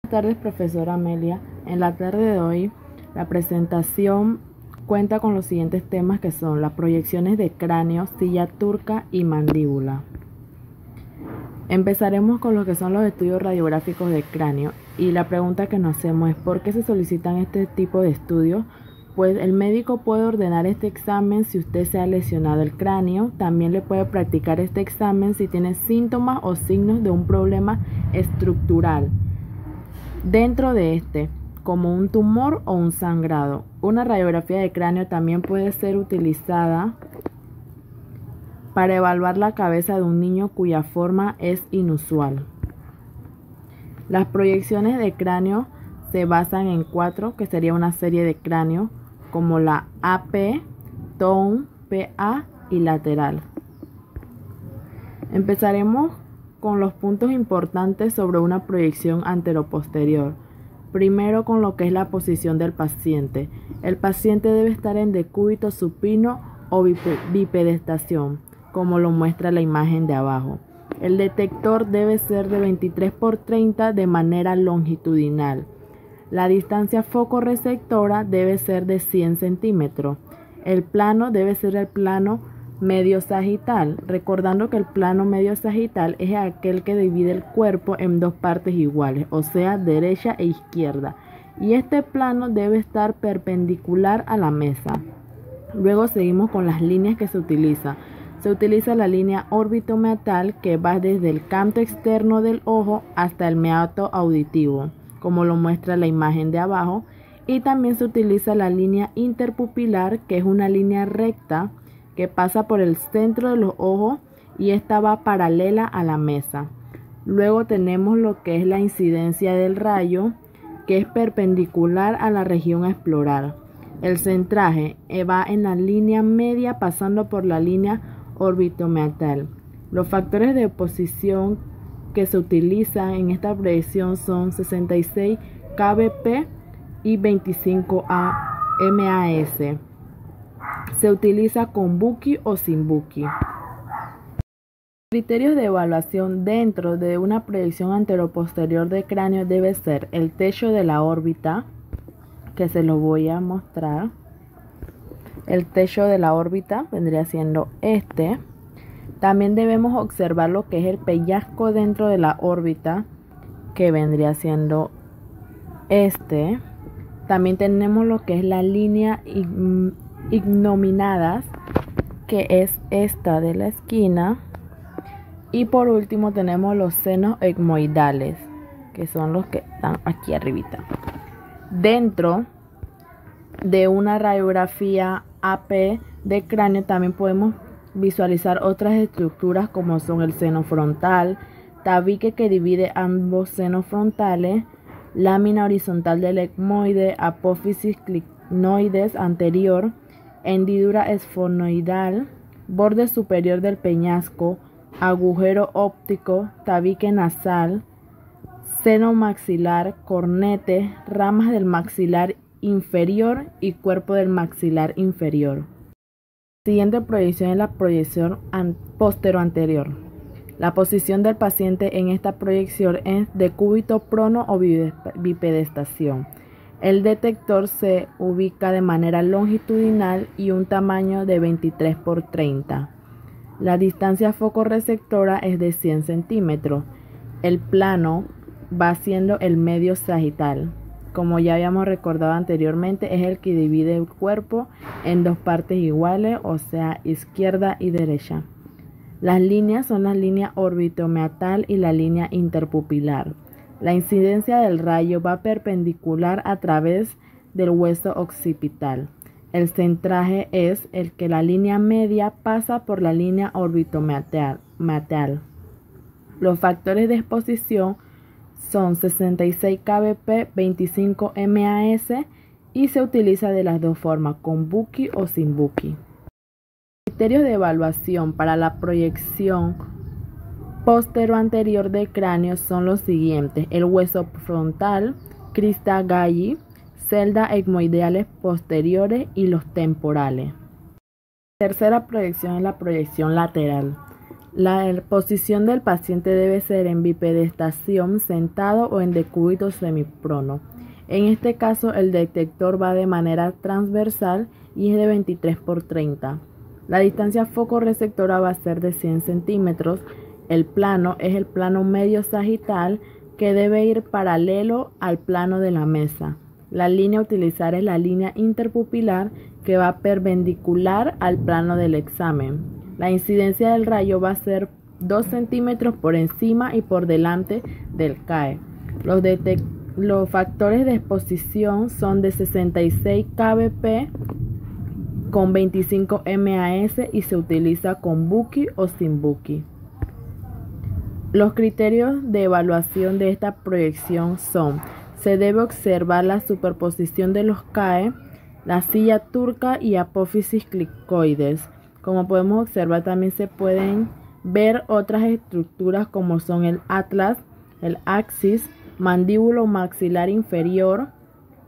Buenas tardes, profesora Amelia. En la tarde de hoy, la presentación cuenta con los siguientes temas que son las proyecciones de cráneo, silla turca y mandíbula. Empezaremos con lo que son los estudios radiográficos de cráneo y la pregunta que nos hacemos es ¿por qué se solicitan este tipo de estudios? Pues el médico puede ordenar este examen si usted se ha lesionado el cráneo, también le puede practicar este examen si tiene síntomas o signos de un problema estructural dentro de este, como un tumor o un sangrado. Una radiografía de cráneo también puede ser utilizada para evaluar la cabeza de un niño cuya forma es inusual. Las proyecciones de cráneo se basan en 4, que sería una serie de cráneo, como la AP, TON, PA y lateral. Empezaremos con los puntos importantes sobre una proyección anteroposterior. Primero, con lo que es la posición del paciente. El paciente debe estar en decúbito supino o bipedestación, como lo muestra la imagen de abajo. El detector debe ser de 23 por 30 de manera longitudinal. La distancia foco-receptora debe ser de 100 centímetros. El plano debe ser el plano medio sagital, recordando que el plano medio sagital es aquel que divide el cuerpo en dos partes iguales, o sea, derecha e izquierda, y este plano debe estar perpendicular a la mesa. Luego seguimos con las líneas que se utilizan. Se utiliza la línea órbito-meatal que va desde el canto externo del ojo hasta el meato auditivo, como lo muestra la imagen de abajo, y también se utiliza la línea interpupilar, que es una línea recta que pasa por el centro de los ojos y esta va paralela a la mesa. Luego tenemos lo que es la incidencia del rayo, que es perpendicular a la región a explorar. El centraje va en la línea media pasando por la línea órbito-meatal. Los factores de posición que se utilizan en esta proyección son 66 kbp y 25 MAS. Se utiliza con Bucky o sin Bucky. Criterios de evaluación dentro de una proyección anteroposterior de cráneo debe ser el techo de la órbita, que se lo voy a mostrar. El techo de la órbita vendría siendo este. También debemos observar lo que es el pellizco dentro de la órbita, que vendría siendo este. También tenemos lo que es la línea ignominadas, que es esta de la esquina. Y por último tenemos los senos etmoidales, que son los que están aquí arribita. Dentro de una radiografía AP de cráneo también podemos visualizar otras estructuras como son el seno frontal, tabique que divide ambos senos frontales, lámina horizontal del etmoide, apófisis clinoides anterior, hendidura esfonoidal, borde superior del peñasco, agujero óptico, tabique nasal, seno maxilar, cornete, ramas del maxilar inferior y cuerpo del maxilar inferior. Siguiente proyección es la proyección postero-anterior. La posición del paciente en esta proyección es decúbito prono o bipedestación. El detector se ubica de manera longitudinal y un tamaño de 23 por 30. La distancia foco-receptora es de 100 centímetros. El plano va siendo el medio sagital. Como ya habíamos recordado anteriormente, es el que divide el cuerpo en dos partes iguales, o sea, izquierda y derecha. Las líneas son la línea órbito-meatal y la línea interpupilar. La incidencia del rayo va perpendicular a través del hueso occipital. El centraje es el que la línea media pasa por la línea órbito-meatal. Los factores de exposición son 66 kbp, 25 MAS y se utiliza de las dos formas, con Bucky o sin Bucky. Criterios de evaluación para la proyección postero-anterior de cráneo son los siguientes: el hueso frontal, crista Galli, celdas etmoideales posteriores y los temporales. Tercera proyección es la proyección lateral. La posición del paciente debe ser en bipedestación, sentado o en decúbito semiprono. En este caso, el detector va de manera transversal y es de 23 por 30. La distancia foco-receptora va a ser de 100 centímetros. El plano es el plano medio sagital que debe ir paralelo al plano de la mesa. La línea a utilizar es la línea interpupilar que va perpendicular al plano del examen. La incidencia del rayo va a ser 2 centímetros por encima y por delante del CAE. Los factores de exposición son de 66 kbp con 25 MAS y se utiliza con Bucky o sin Bucky. Los criterios de evaluación de esta proyección son: se debe observar la superposición de los CAE, la silla turca y apófisis cricoides. Como podemos observar, también se pueden ver otras estructuras como son el atlas, el axis, mandíbulo maxilar inferior,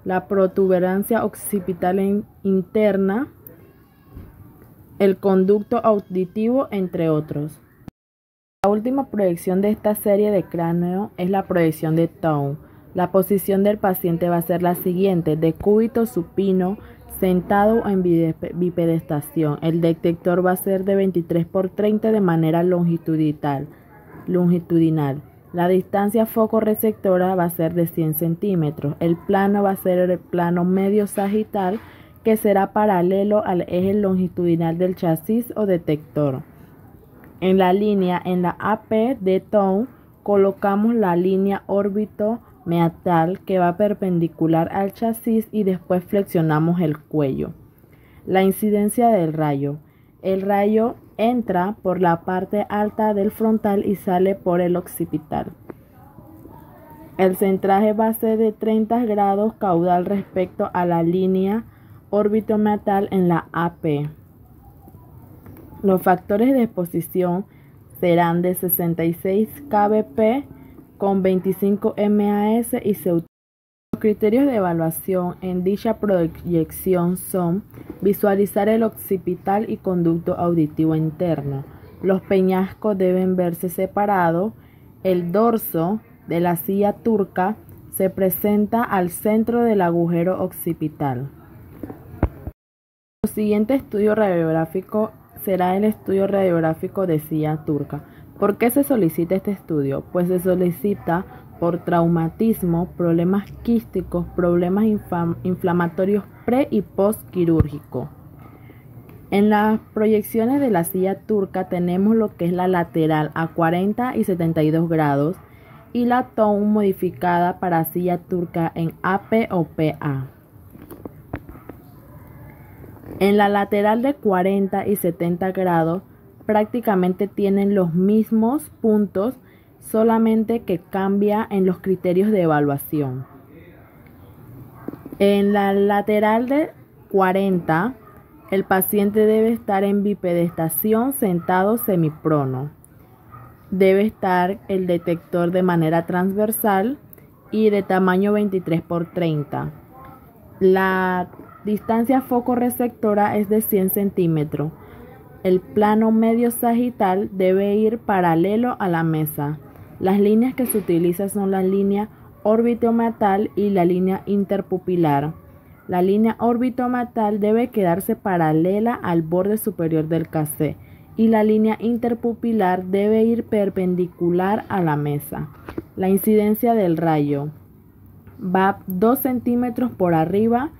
la protuberancia occipital interna, el conducto auditivo, entre otros. La última proyección de esta serie de cráneo es la proyección de Tone. La posición del paciente va a ser la siguiente: decúbito supino, sentado o en bipedestación. El detector va a ser de 23 por 30 de manera longitudinal. La distancia foco-receptora va a ser de 100 centímetros. El plano va a ser el plano medio sagital, que será paralelo al eje longitudinal del chasis o detector. En la AP de Tone, colocamos la línea órbito-meatal que va perpendicular al chasis y después flexionamos el cuello. La incidencia del rayo. El rayo entra por la parte alta del frontal y sale por el occipital. El centraje va a ser de 30 grados caudal respecto a la línea órbito-meatal en la AP. Los factores de exposición serán de 66 kbp con 25 MAS y se utilizan. Los criterios de evaluación en dicha proyección son: visualizar el occipital y conducto auditivo interno. Los peñascos deben verse separados. El dorso de la silla turca se presenta al centro del agujero occipital. El siguiente estudio radiográfico será el estudio radiográfico de silla turca. ¿Por qué se solicita este estudio? Pues se solicita por traumatismo, problemas quísticos, problemas inflamatorios pre y post quirúrgico. En las proyecciones de la silla turca tenemos lo que es la lateral a 40 y 72 grados y la Tone modificada para silla turca en AP o PA. En la lateral de 40 y 70 grados prácticamente tienen los mismos puntos, solamente que cambia en los criterios de evaluación. En la lateral de 40, el paciente debe estar en bipedestación, sentado semiprono. Debe estar el detector de manera transversal y de tamaño 23 por 30. La distancia foco-receptora es de 100 centímetros. El plano medio sagital debe ir paralelo a la mesa. Las líneas que se utilizan son la línea órbito-meatal y la línea interpupilar. La línea órbito-meatal debe quedarse paralela al borde superior del casé y la línea interpupilar debe ir perpendicular a la mesa. La incidencia del rayo va 2 centímetros por arriba,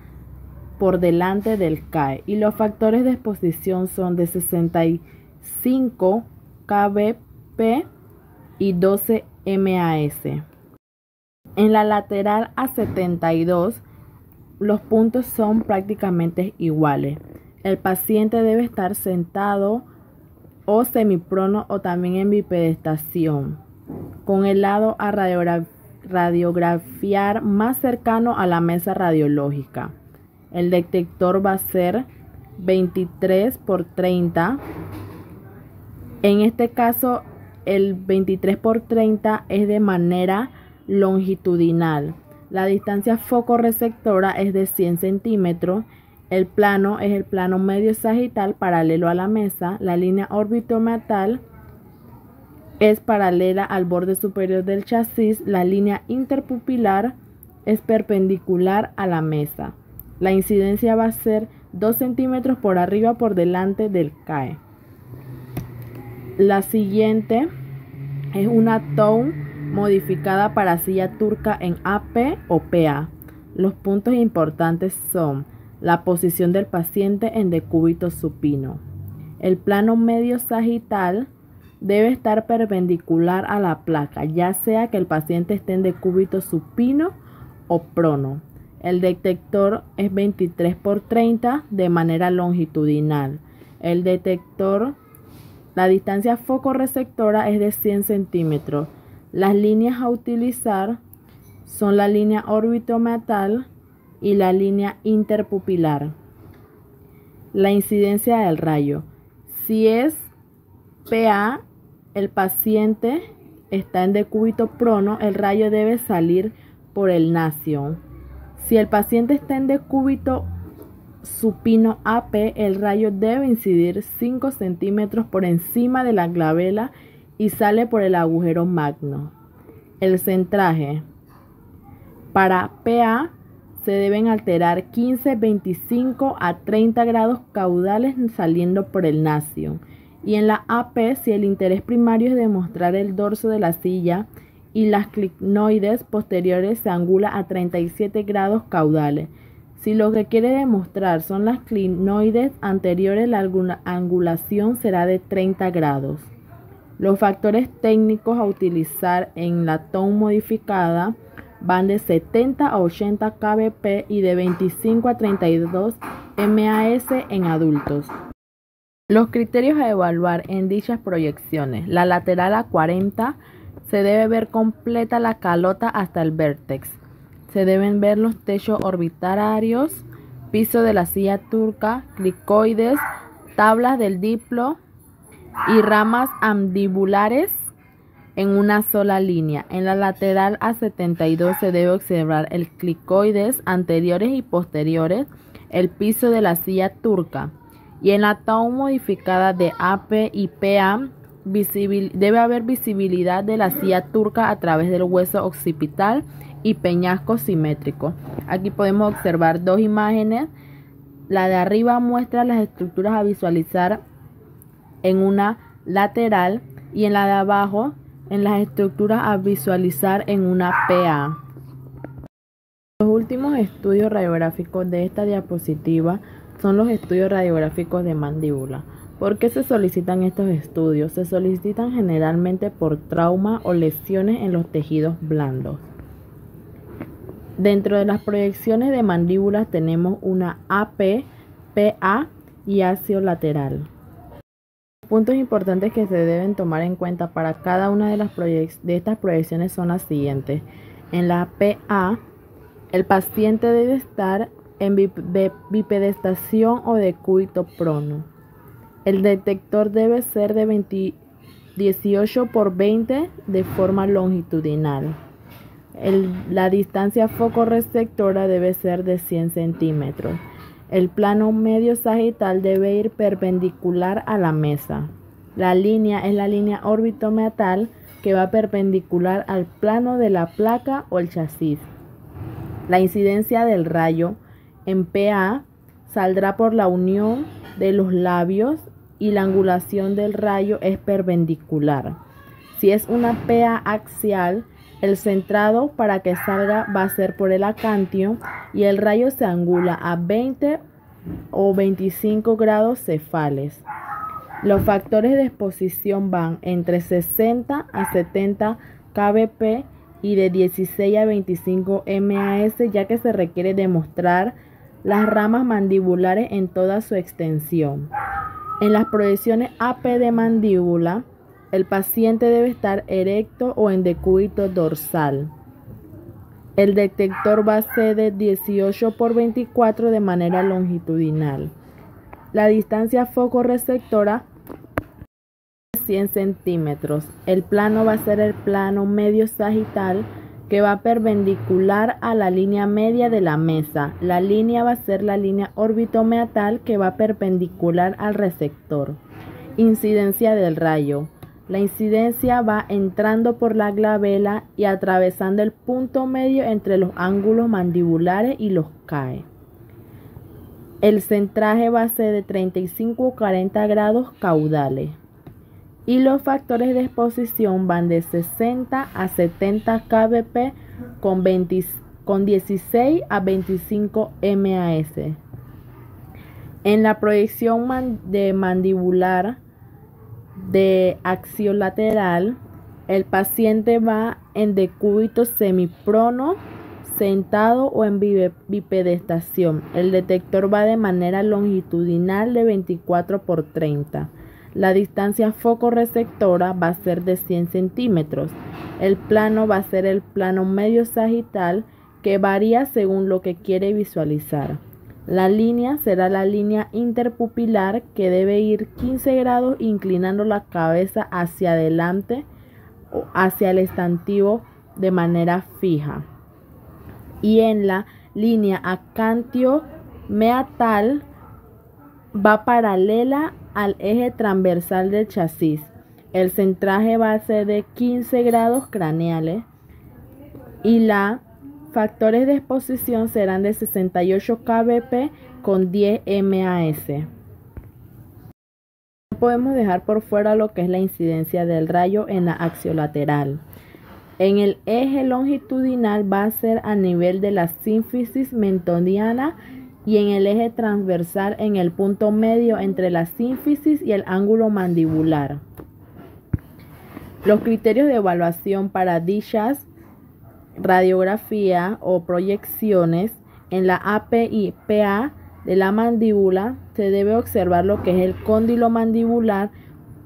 por delante del CAE, y los factores de exposición son de 65 kbp y 12 MAS. En la lateral a 72, los puntos son prácticamente iguales. El paciente debe estar sentado o semiprono o también en bipedestación, con el lado a radiografiar más cercano a la mesa radiológica. El detector va a ser 23 por 30. En este caso, el 23 por 30 es de manera longitudinal. La distancia foco-receptora es de 100 centímetros. El plano es el plano medio sagital paralelo a la mesa. La línea órbito-meatal es paralela al borde superior del chasis. La línea interpupilar es perpendicular a la mesa. La incidencia va a ser 2 centímetros por arriba por delante del CAE. La siguiente es una TOW modificada para silla turca en AP o PA. Los puntos importantes son la posición del paciente en decúbito supino. El plano medio sagital debe estar perpendicular a la placa, ya sea que el paciente esté en decúbito supino o prono. El detector es 23 por 30 de manera longitudinal. El detector, la distancia foco-receptora es de 100 centímetros. Las líneas a utilizar son la línea órbito-meatal y la línea interpupilar. La incidencia del rayo. Si es PA, el paciente está en decúbito prono, el rayo debe salir por el nasion. Si el paciente está en decúbito supino AP, el rayo debe incidir 5 centímetros por encima de la glabela y sale por el agujero magno. El centraje. Para PA se deben alterar 15, 25 a 30 grados caudales saliendo por el nasion. Y en la AP, si el interés primario es demostrar el dorso de la silla y las clinoides posteriores, se angula a 37 grados caudales. Si lo que quiere demostrar son las clinoides anteriores, la angulación será de 30 grados. Los factores técnicos a utilizar en la TOW modificada van de 70 a 80 kbp y de 25 a 32 MAS en adultos. Los criterios a evaluar en dichas proyecciones. La lateral a 40 se debe ver completa la calota hasta el vértex. Se deben ver los techos orbitarios, piso de la silla turca, cricoides, tablas del diplo y ramas mandibulares en una sola línea. En la lateral a 72 se debe observar el cricoides anteriores y posteriores, el piso de la silla turca. Y en la TOW modificada de AP y PA debe haber visibilidad de la silla turca a través del hueso occipital y peñasco simétrico. Aquí podemos observar dos imágenes. La de arriba muestra las estructuras a visualizar en una lateral y en la de abajo en las estructuras a visualizar en una PA. Los últimos estudios radiográficos de esta diapositiva son los estudios radiográficos de mandíbula. ¿Por qué se solicitan estos estudios? Se solicitan generalmente por trauma o lesiones en los tejidos blandos. Dentro de las proyecciones de mandíbulas tenemos una AP, PA y ácido lateral. Puntos importantes que se deben tomar en cuenta para cada una de estas proyecciones son las siguientes. En la PA, el paciente debe estar en bipedestación o decúbito prono. El detector debe ser de 18 por 20 de forma longitudinal. La distancia foco-receptora debe ser de 100 centímetros. El plano medio sagital debe ir perpendicular a la mesa. La línea es la línea órbito-meatal que va perpendicular al plano de la placa o el chasis. La incidencia del rayo en PA saldrá por la unión de los labios y la angulación del rayo es perpendicular. Si es una PA axial, el centrado para que salga va a ser por el acantio y el rayo se angula a 20 o 25 grados cefales. Los factores de exposición van entre 60 a 70 kbp y de 16 a 25 MAS, ya que se requiere demostrar las ramas mandibulares en toda su extensión. En las proyecciones AP de mandíbula, el paciente debe estar erecto o en decúbito dorsal. El detector va a ser de 18 por 24 de manera longitudinal. La distancia foco-receptora es 100 centímetros. El plano va a ser el plano medio sagital que va perpendicular a la línea media de la mesa. La línea va a ser la línea órbito-meatal que va perpendicular al receptor. Incidencia del rayo. La incidencia va entrando por la glabela y atravesando el punto medio entre los ángulos mandibulares y los cae. El centraje va a ser de 35 o 40 grados caudales. Y los factores de exposición van de 60 a 70 kbp con 16 a 25 MAS. En la proyección mandibular de axiolateral, el paciente va en decúbito semiprono, sentado o en bipedestación. El detector va de manera longitudinal de 24 por 30. La distancia foco-receptora va a ser de 100 centímetros. El plano va a ser el plano medio sagital, que varía según lo que quiere visualizar. La línea será la línea interpupilar, que debe ir 15 grados inclinando la cabeza hacia adelante o hacia el estativo de manera fija. Y en la línea acantio-meatal va paralela al eje transversal del chasis. El centraje va a ser de 15 grados craneales y los factores de exposición serán de 68 kbp con 10 MAS. No podemos dejar por fuera lo que es la incidencia del rayo en la axiolateral. En el eje longitudinal va a ser a nivel de la sínfisis mentoniana y en el eje transversal en el punto medio entre la sínfisis y el ángulo mandibular. Los criterios de evaluación para dichas radiografía o proyecciones: en la API-PA de la mandíbula se debe observar lo que es el cóndilo mandibular,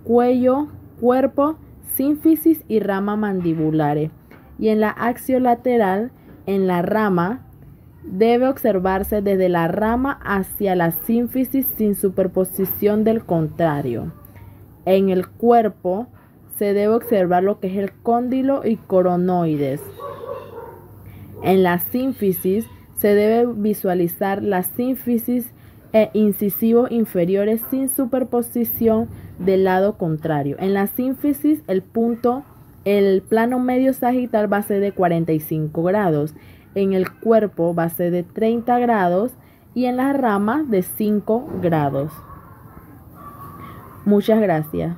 cuello, cuerpo, sínfisis y rama mandibulares. Y en la axiolateral, en la rama, debe observarse desde la rama hacia la sínfisis sin superposición del contrario. En el cuerpo se debe observar lo que es el cóndilo y coronoides. En la sínfisis se debe visualizar la sínfisis e incisivos inferiores sin superposición del lado contrario. En la sínfisis el plano medio sagital va a ser de 45 grados. En el cuerpo va a ser de 30 grados y en la rama de 5 grados. Muchas gracias.